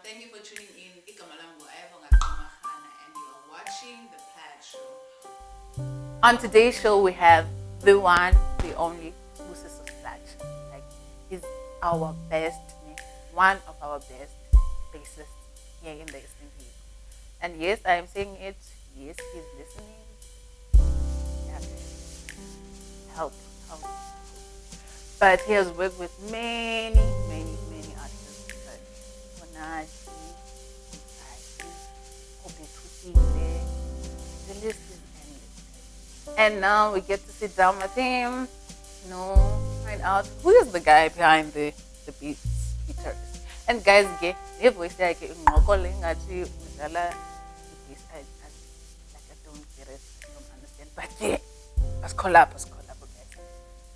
Thank you for tuning in. Igama lami ngu-Ivo Ngakamahana, and you are watching The Plaid Show. On today's show, we have the one, the only Sbusiso Slatsha. Like, he's our best, one of our best bassists here in the Eastern Cape. And yes, I am saying it. Yes, he's listening. Yeah, help. But he has worked with many artists. But Monachi, the list is endless. And now we get to sit down with him, find out who is the guy behind the beats, guitarist. And guys, get the voice like I don't get it, I don't understand. But yeah, let's call up, guys.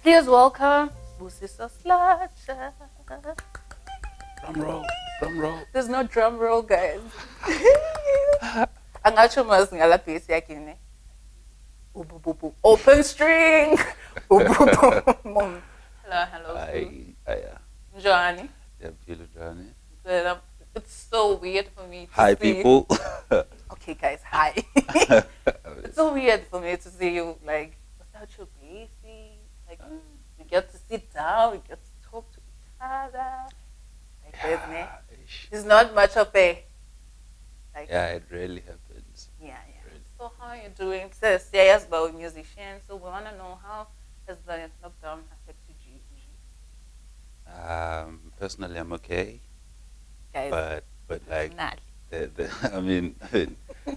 Please welcome Sbusiso Slatsha. Drum roll. There's no drum roll, guys. Angacho mas ngala bass yakini. Open string. Hello. Hi. Johnny. Yeah, Johnny. But it's so weird for me to Hi, see. people. Okay, guys, hi. It's so weird for me to see you like without your bassy. Like we get to sit down, we get to talk to each other. Like this, it's not much of a like. Yeah, it really happens. Yeah. Really. So how are you doing? So yes, about musician. So we wanna know how has the lockdown affected you? Personally, I'm okay. Guys, but like not. I mean,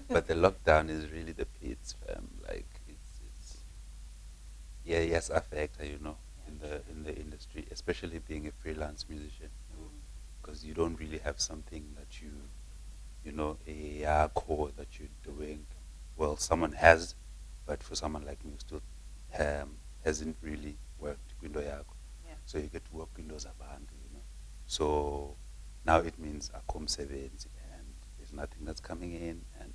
but the lockdown is really the pits, fam. Like it's yes, affect in the industry, especially being a freelance musician, because you don't really have something that a core that you're doing. Well, someone has, but for someone like me who still hasn't really worked window yako. Yeah. So you get to work windows abantu, So now it means akom sevenzi and there's nothing that's coming in, and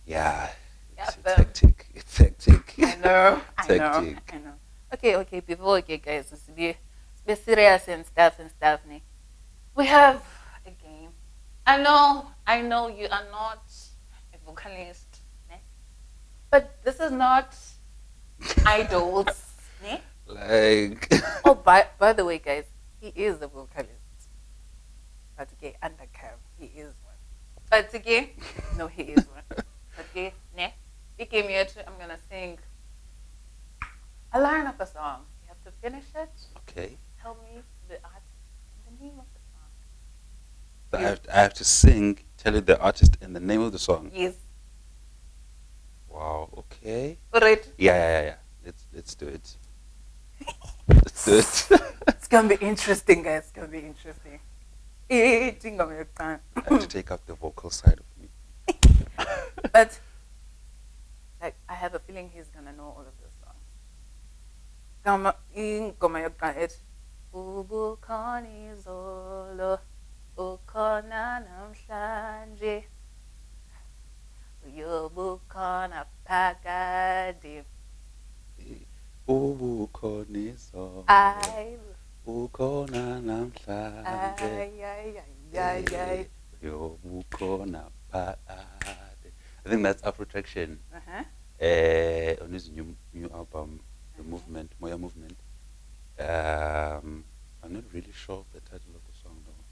it's hectic. It's hectic. I know. Hectic. Okay, before guys, let's be serious and stuff. We have a game. I know you are not a vocalist, but this is not idols, Like Oh, by the way, guys, he is a vocalist. But okay, undercover, he is one. But okay, no, he is one. But okay, we came here I'm gonna sing a line of a song. You have to finish it. okay. Tell me the artist and the name of the song. So I have to sing, tell you the artist and the name of the song. Yes. Wow, okay. Alright. Yeah. Let's do it. Let's do it. It's gonna be interesting, guys. It's gonna be interesting. I have to take out the vocal side of me. But like I have a feeling he's gonna know all of this songs. Ingoma yokuqala ethi ubukhona izolo ukhona namhlanje uyobukhona phakade Ubukhona izolo ukhona namhlanje uyobukhona phakade. I think that's Afro Traction. On his new album, The Movement, Moya Movement. I'm not really sure of the title of the song though.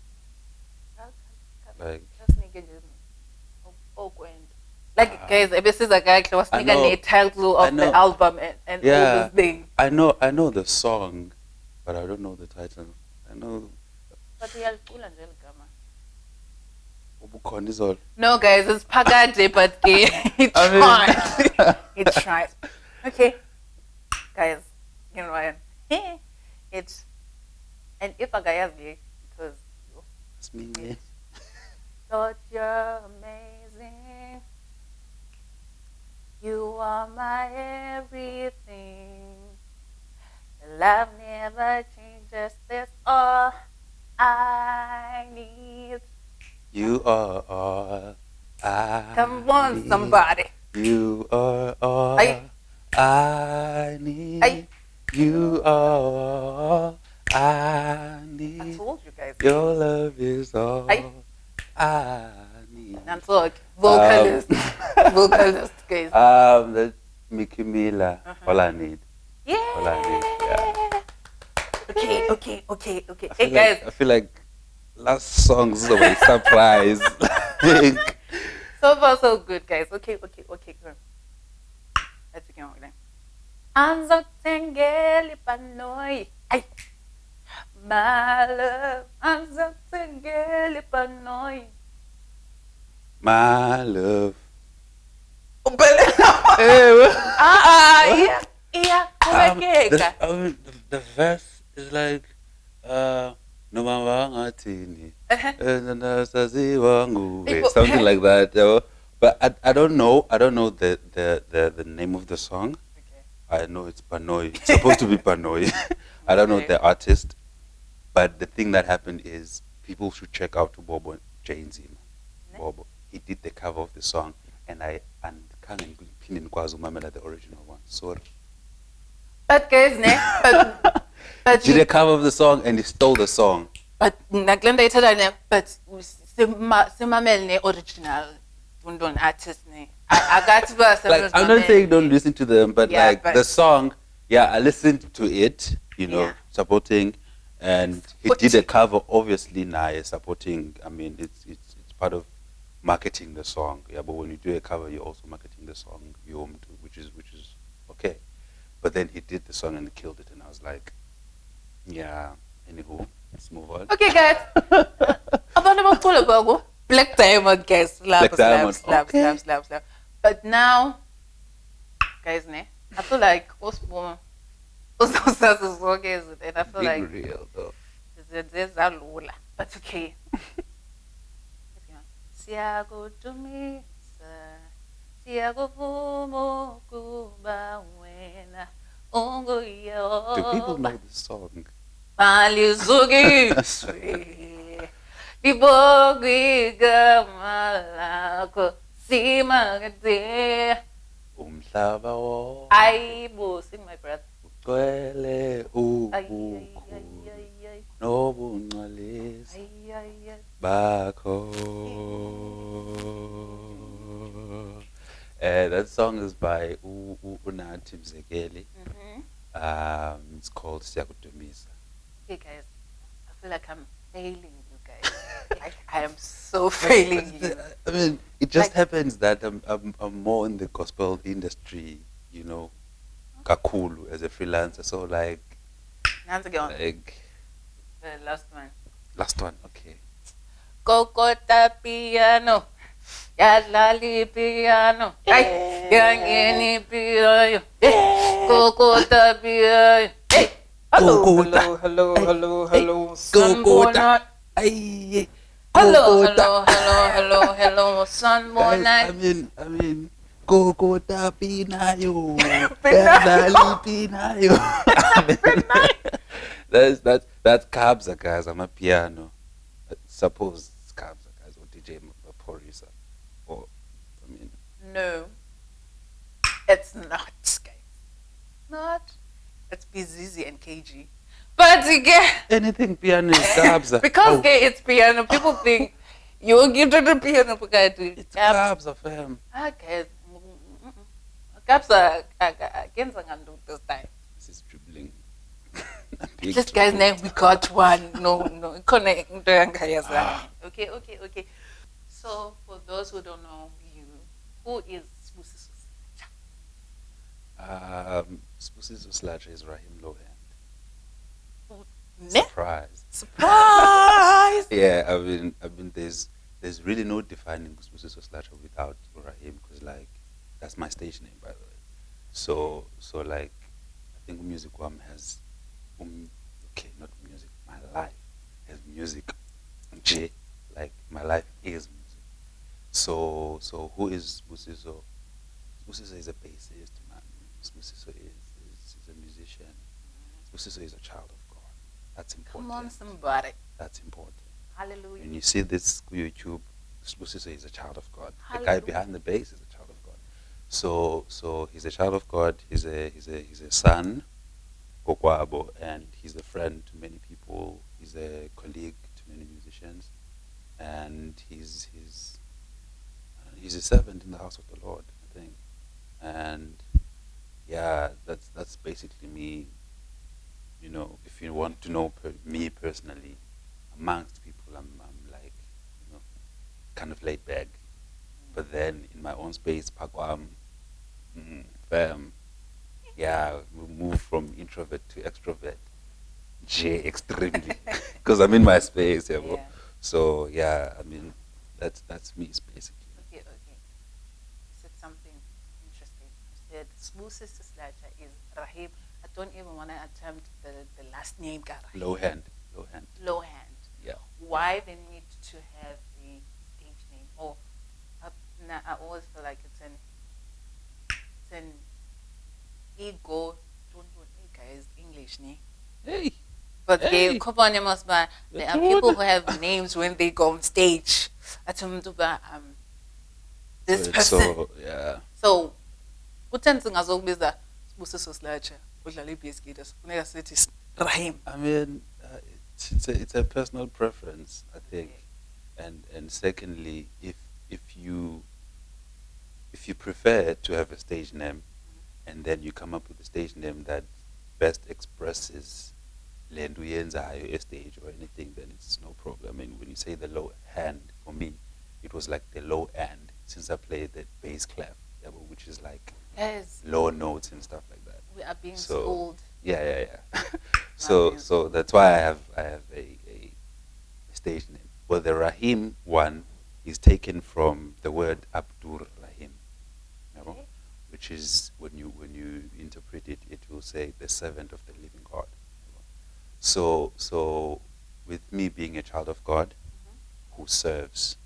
Like guys, this is a guy who was thinking the title of the album and all this thing. I know the song, but I don't know the title. I know. But Ubukhona izolo. no, guys, it's Pagade, but he tried. He tried. Okay, guys, you know what? It's and if a guy has because It's me. Yeah. thought you're amazing. You are my everything. Love never changes. That's all I need. You are all I Come on, need. somebody. You are all I need. Aye. You are all I need. I told you guys. Your love is all Aye. vocalist, guys. That's Mickey Miller. All I need. Yeah. All I need. Yeah. Okay. I Hey, guys. I feel like last songs were a surprise. So far, so good, guys. Okay. Go. Let's begin with them. Anzotengeli panoy. Ay. My love. Anzotengeli panoy. My love. Yeah. The verse is like, Noma wangathini, nasaziwa nguwe, something like that. But I don't know. I don't know the name of the song. Okay. I know it's Panoi. It's supposed to be Panoi. I don't know the artist. But the thing that happened is people should check out Bobo Jainzima. Bobo. He did the cover of the song, and can't pin the original one. Sorry. But guys, but He did a cover of the song and he stole the song. But naglenda ithanda but simamel ne original undon artist ne. Akathi ba Like I'm not saying don't listen to them, but yeah, like the song, I listened to it, supporting, and he did a cover. Obviously, now supporting. I mean, it's part of marketing the song. Yeah, but when you do a cover, you're also marketing the song. Which is okay. But then he did the song and killed it, and I was like, yeah. Anywho, let's move on. Okay, guys. Abantu bacula bago Black Diamond, guys. Black Diamond. Slap. But now, guys, I feel like Osborne, and I feel like real though. There's a lula, but okay. Siyakudumisa, siyakuvuma ukuba wena unguYehova. Do people know this song? Malizukiswe libonge igama lakho simangade Umhlaba wonke ayibo, sing my brother. ugcwele ubukhulu nobungcwalisi bakho. That song is by Unathi Mzekeli. It's called Siyakudumisa. Okay, guys, I feel like I'm failing you guys. Like I am so failing you. I mean, it just happens that I'm more in the gospel industry, kakulu as a freelancer. So like, The last one. Last one, okay. Kokota piano, yadlali piano, ay, yangeni piano, kokota piano, hey. Hello, Kokota. Hello, son, Guys, I mean, Kokota pinayo, yadlali pinayo. That's Kabza, guys. I'm a piano. Suppose it's Kabza, guys, or DJ Maporisa. Or, No, it's not, guys. Not. It's Bizizi and KG. But again, anything piano is Kabza. because it's piano, people think you give to the piano. It's Kabza, fam. Okay. Kabza, against this time. This is dribbling. This guy's name, we got one. No. Okay. So, for those who don't know you, who is Sbusiso Slatsha? Sbusiso Slatsha is Raheem Louhand. Surprise! Yeah, I mean, there's really no defining Sbusiso Slatsha without Raheem, because like that's my stage name, by the way. So like I think Music One has not music. My life has music. Like my life is music. So who is Sbusiso? Sbusiso is a bassist, man. Sbusiso is a musician. Sbusiso is a child of God. That's important. Come on, somebody. That's important. Hallelujah. When you see this YouTube, Sbusiso is a child of God. Hallelujah. The guy behind the bass is a child of God. So he's a child of God. He's a son, Kokwabo, and he's a friend to many people. He's a colleague to many musicians, and he's a servant in the house of the Lord. thing. And yeah, that's basically me. You know, if you want to know me personally, amongst people, I'm like, you know, kind of laid back. But then in my own space, Pakwam, fam, yeah, we move from introvert to extrovert. J extremely, because I'm in my space, yeah, bro. Yeah. So yeah, I mean, that's me basically. Okay, okay. You said something interesting. You said Sbusiso Slatsha is Raheem. I don't even want to attempt the last name, Low Rahim. hand, low hand. Louhand. Yeah. Why the need to have a stage name? Or I always feel like it's an ego. Don't know, hey guys, English, ne? Hey, But hey, there are people who have names when they go on stage. Athi umuntu this person. so yeah. So uthenze ngazokubiza Sbusiso Slatsha udlala i-bass guitar kufuneka sithi Raheem. I mean, it's a personal preference, I think, and secondly, if you prefer to have a stage name, and then you come up with a stage name that best expresses le nto uyenzayo stage or anything, then it's no problem. I mean, when you say the low hand, for me, it was like the low end, since I played the bass clef, yeah, which is like Yes, low notes and stuff like that. we are being So schooled. yeah. Not being So that's why I have a stage name. Well, the Rahim one is taken from the word Abdur Rahim, you know, Okay. which is when you interpret it, it will say the servant of the living God. So with me being a child of God who serves,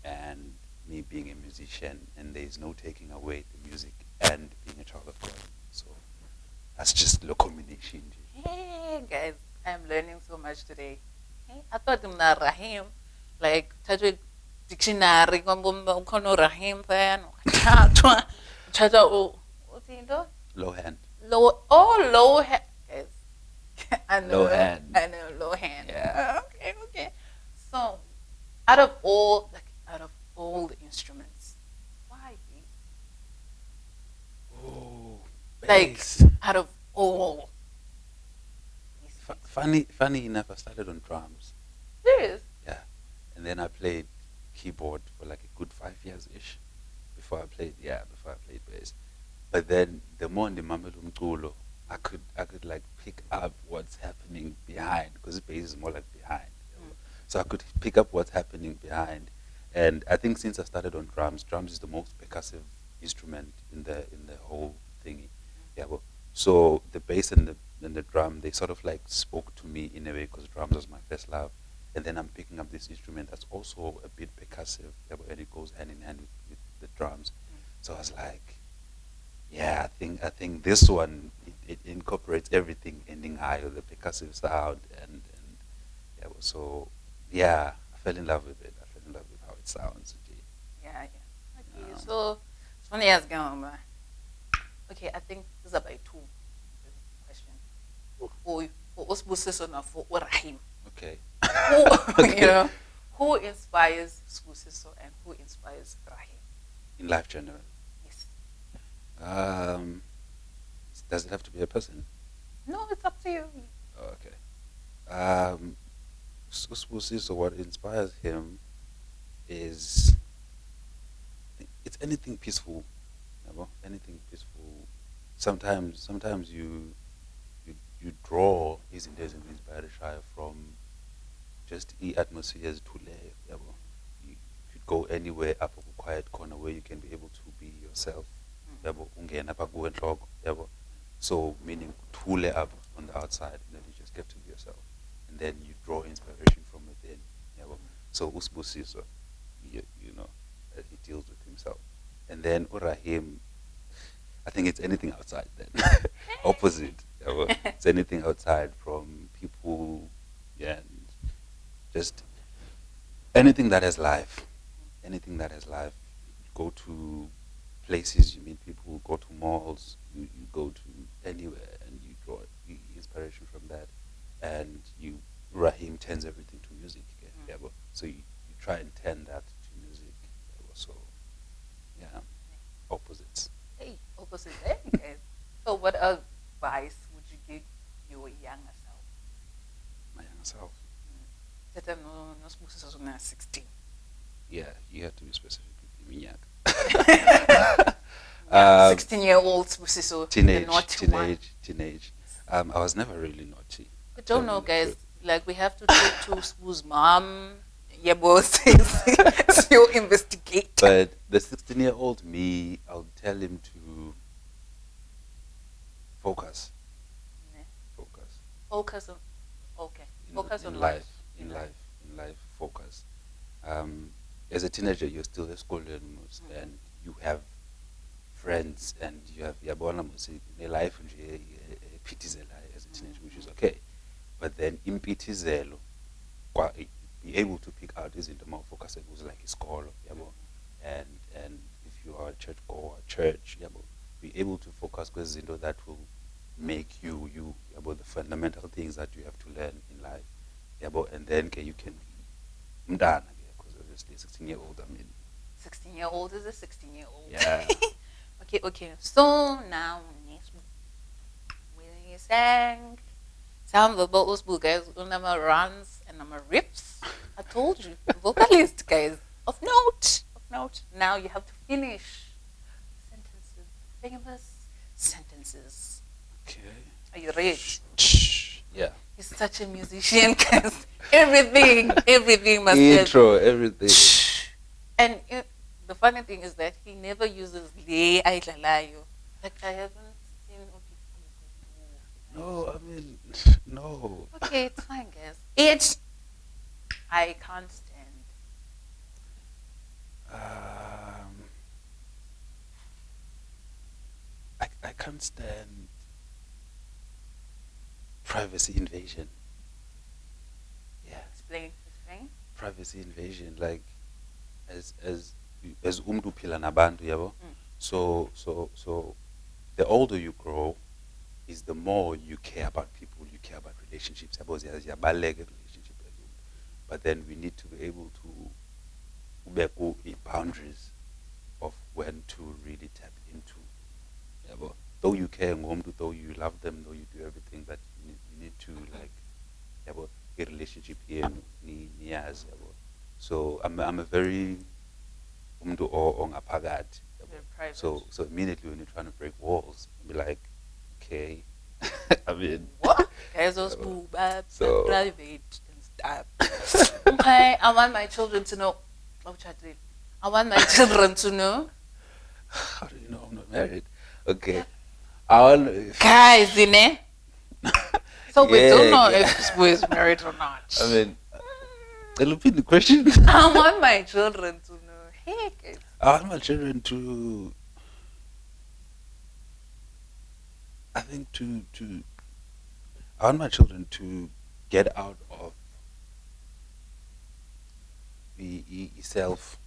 and me being a musician, and there is no taking away the music and being a child of God. So that's just the combination. Hey guys, I'm learning so much today. Hey, I thought mna Rahim, like thathwe dictionary kwamba ukhona Rahim fan, thathwa uthi into Low hand. low hand. Guys, I know Low hand. I know low hand. Yeah. Okay. So, out of all the instruments, why bass? Oh, Like bass. out of all, Funny enough, I started on drums. serious. Yeah, and then I played keyboard for like a good 5 years ish before I played bass. But then the more in the Mamelung Tulo, I could like pick up what's happening behind, because bass is more like behind. So I could pick up what's happening behind. And I think since I started on drums is the most percussive instrument in the whole thingy. Yeah, well, so the bass and the drum, they sort of like spoke to me in a way, because drums was my first love. And then I'm picking up this instrument that's also a bit percussive, yeah, and it goes hand in hand with the drums. So I was like, yeah, I think this one, it incorporates everything ending high, the percussive sound, and yeah, well, so yeah, I fell in love with it. I fell in love with how it sounds. Yeah. Okay, Um, so it's funny as going, man. Okay, I think this is about two questions for Sbusiso and for Rahim. okay. Who Okay. who inspires Sbusiso and who inspires Rahim? In life general, Yes. um, does it have to be a person? No, it's up to you. Oh, okay. Um, so what inspires him is it's anything peaceful, you know, anything peaceful. Sometimes you draw his inspiration from just the atmospheres to live. Yabo. If you go anywhere up a quiet corner where you can be able to be yourself. Yabo, ungena pa kuwe nhloko, yabo. So meaning thule up on the outside, and then you just get to be yourself. And then you draw inspiration from within. Yabo. So Sbusiso, you know, he deals with himself. And then Urahim, I think it's anything outside then. Opposite. Yabo. It's anything outside, from people, yeah, and just anything that has life. Anything that has life. You go to places, you meet people, go to malls, you go to anywhere, and you draw inspiration from that. And Rahim turns everything to music. Yeah, so you try and turn that to music. So, yeah. opposites. Hey, opposite there, guys. So, what advice would you give your younger self? My younger self. Tata no Sbusiso Slatsha 16. Yeah, you have to be specific with Minyak. Yeah, 16-year-old Sbusiso, the naughty one. Teenage. I was never really naughty. We don't know, Tell you the guys. truth. Like, we have to talk to Sbu's mom. Yeah, boss is your investigator. But the 16-year-old me, I'll tell him to focus. Yeah. Focus. Focus on, okay. Focus in on life. what? In life, focus. As a teenager, you're still at school and you have friends and you have yabona music in life nje ephithizelayo as a teenager, which is okay. But then impithizelo, be able to pick out izinto mawufocus kuzo like isikolo, yabo. And if you are a church goer, church, yabo, be able to focus kwezinto that will make you about the fundamental things that you have to learn in life, yabo. And then you can mdana, because obviously 16-year-old, I mean 16-year-old is a 16-year-old. yeah. Okay. So now, we sang some of the vocals, guys, number runs and number rips. I told you, vocalist, guys, of note. Now you have to finish sentences, famous sentences. Okay. Are you ready? Yeah. He's such a musician, guys. Everything must Intro, everything. And the funny thing is that he never uses le aidlalayo. Like, I haven't seen No, I mean, no. Okay, it's fine, guys. It I can't stand. I can't stand privacy invasion. Yeah, Explain. privacy invasion. Like, as umntu phila nabantu, yabo. So the older you grow, is the more you care about people, you care about relationships. But then we need to be able to make boundaries of when to really tap into. Though you care, though you love them, though you do everything, but you need to, like, a relationship here. So I'm a very umntu ongaphakathi. So immediately when you're trying to break walls, be like, okay. I mean, What? Guys, those private So- and stuff. Okay, I want my children to know. I want my children to know. how do you know I'm not married? Okay. I want. Guys, innit? So we Yeah, don't know yeah. if Sbu is married or not. I mean, repeat the question. I want my children to know. Hey, guys. I want my children to. I think I want my children to get out of the self,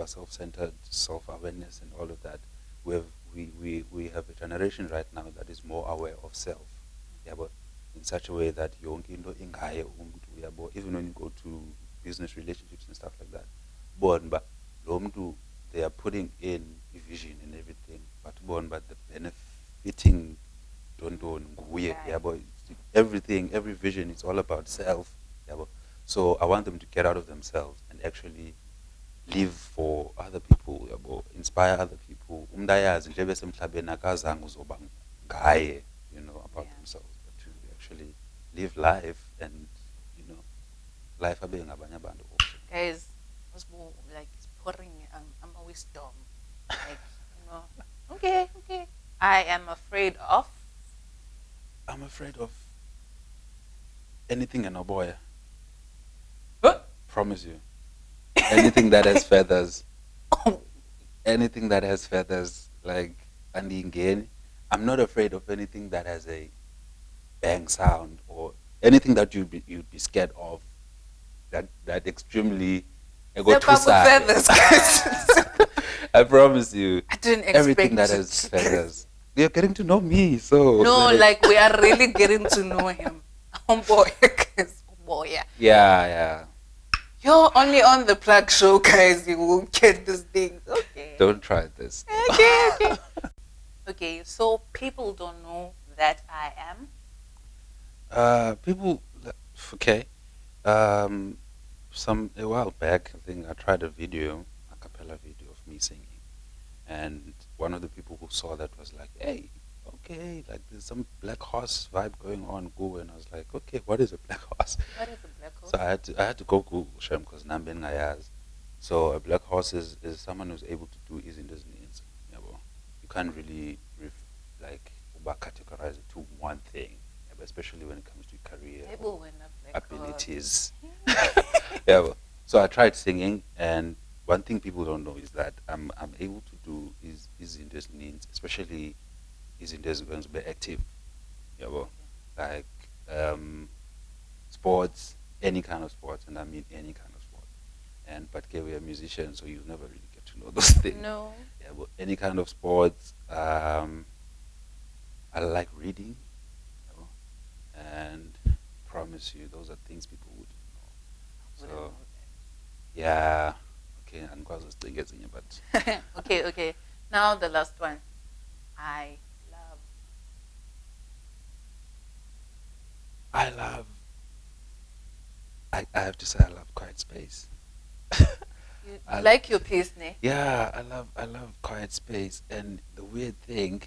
self-centered, self-awareness, and all of that. We have a generation right now that is more aware of self, but in such a way that even when you go to business relationships and stuff like that, but they are putting in a vision and everything, but the benefiting don't everything, every vision is all about self. So I want them to get out of themselves and actually live for other people, inspire other people. About themselves, but to actually live life and life being abanye abantu also. Guys, Sbu, like, it's pouring a wisdom. Like, okay. I am afraid of. I'm afraid of anything and a boy. Promise you. Anything that has feathers. Anything that has feathers, like Andingeni. I'm not afraid of anything that has a bang sound or anything that you'd be scared of. That extremely Feathers, guys. I promise you. I didn't expect Everything that has feathers. You're getting to know me, so No, like, we are really getting to know him. Boy, guys. Boy, yeah. Yeah. You're only on the plug show, guys. You will get these things. Okay. Don't try this. Okay. Okay, so people don't know that I am. People, okay. Um, a while back, I think I tried a video, a cappella video of me singing, and one of the people who saw that was like, "Hey, okay, like there's some black horse vibe going on, go." And I was like, "Okay, what is a black horse?" What is a black horse? So I had to go Google Shem because Namben Ngayaz. So a black horse is someone who's able to do izinto ezininzi. Yabo. You can't really like categorize it to one thing, yabo, especially when it comes to career Able or when a black abilities. Yeah. Well, so I tried singing, and one thing people don't know is that I'm able to do izinto ezininzi, especially izinto ezikwenza ube active. Yabo. Like sports, any kind of sports, and I mean any kind of sport. And but okay, we are musicians, so you never really get to know those things. No. Yeah, but any kind of sports. I like reading, you know, and promise you, those are things people wouldn't know. So yeah, okay, and cause but Okay. Now the last one. I love. I love. I have to say, I love quiet space. You I, like your piece, ne? yeah, I love quiet space, and the weird thing.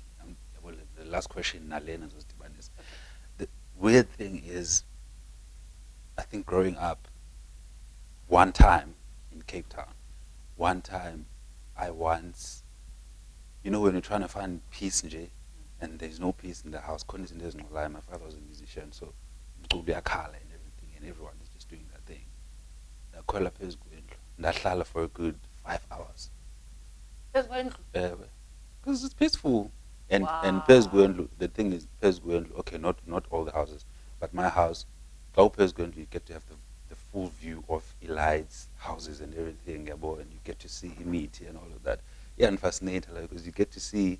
Well, the last question, Nalena was Tibanis. The weird thing is, I think growing up, one time in Cape Town, one time, I once, when you're trying to find peace, Nje, and there's no peace in the house. There's no lie. My father was a musician, so and everything, and everyone is just doing their thing. I call up his and for a good 5 hours. Just going. Because it's peaceful. And Wow. The thing is Pesguenlu, okay, not all the houses, but my house, Pesguenlu, you get to have the full view of Eli's houses and everything, yabo, and you get to see Imiti and all of that. Yeah, and fascinating, like, because you get to see,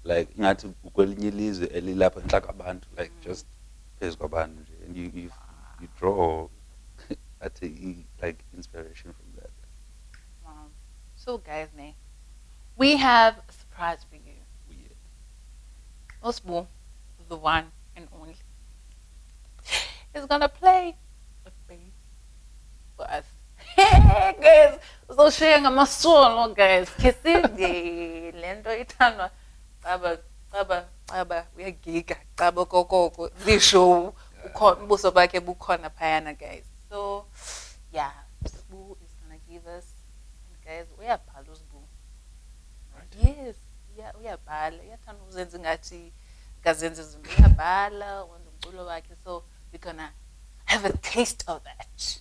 like, ngathi kwelinye ilizwe elilapha entlaka abantu, like, just phezu kwabantu nje, and you draw like inspiration from that. Wow. So guys, ne, we have a surprise for you. Weird. Osbo, the one and only, is gonna play a bass for us. Hey guys, so sharing a solo, guys. Kissing lento ithanwa Baba, we are giga. Baba koko this show ubuso bakhe bukhona phayana, guys. So yeah, Sbu is gonna give us, and guys, uyabhala uSbu. Yes, uyabhala. Uyathanda ukuzenza ngathi kazenza izinto. Uyabhala, wenza umculo wakhe. So we're gonna have a taste of that.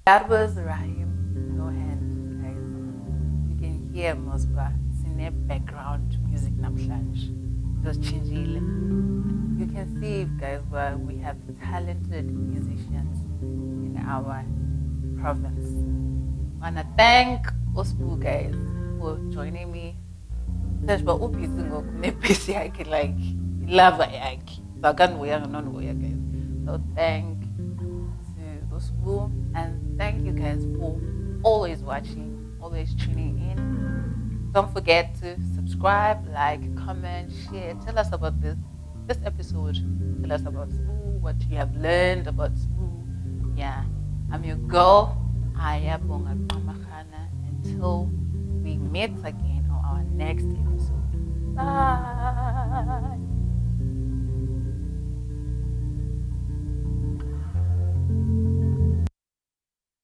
That was Raheem Louhand, guys. You can hear Mosba in background music namhlanje. Just changile. You can see, guys, where we have talented musicians in our province. I wanna thank Osbu, guys, for joining me. Just but busy busy like lava yakhe. So I can't wait on guys. So thank to Osbu, and thank you guys for always watching, always tuning in. Don't forget to subscribe, like, comment, share. Tell us about this episode. Tell us about Sbu, what you have learned about Sbu. Yeah, I'm your girl, Ayabonga Pamahana. Until we meet again on our next episode. Bye.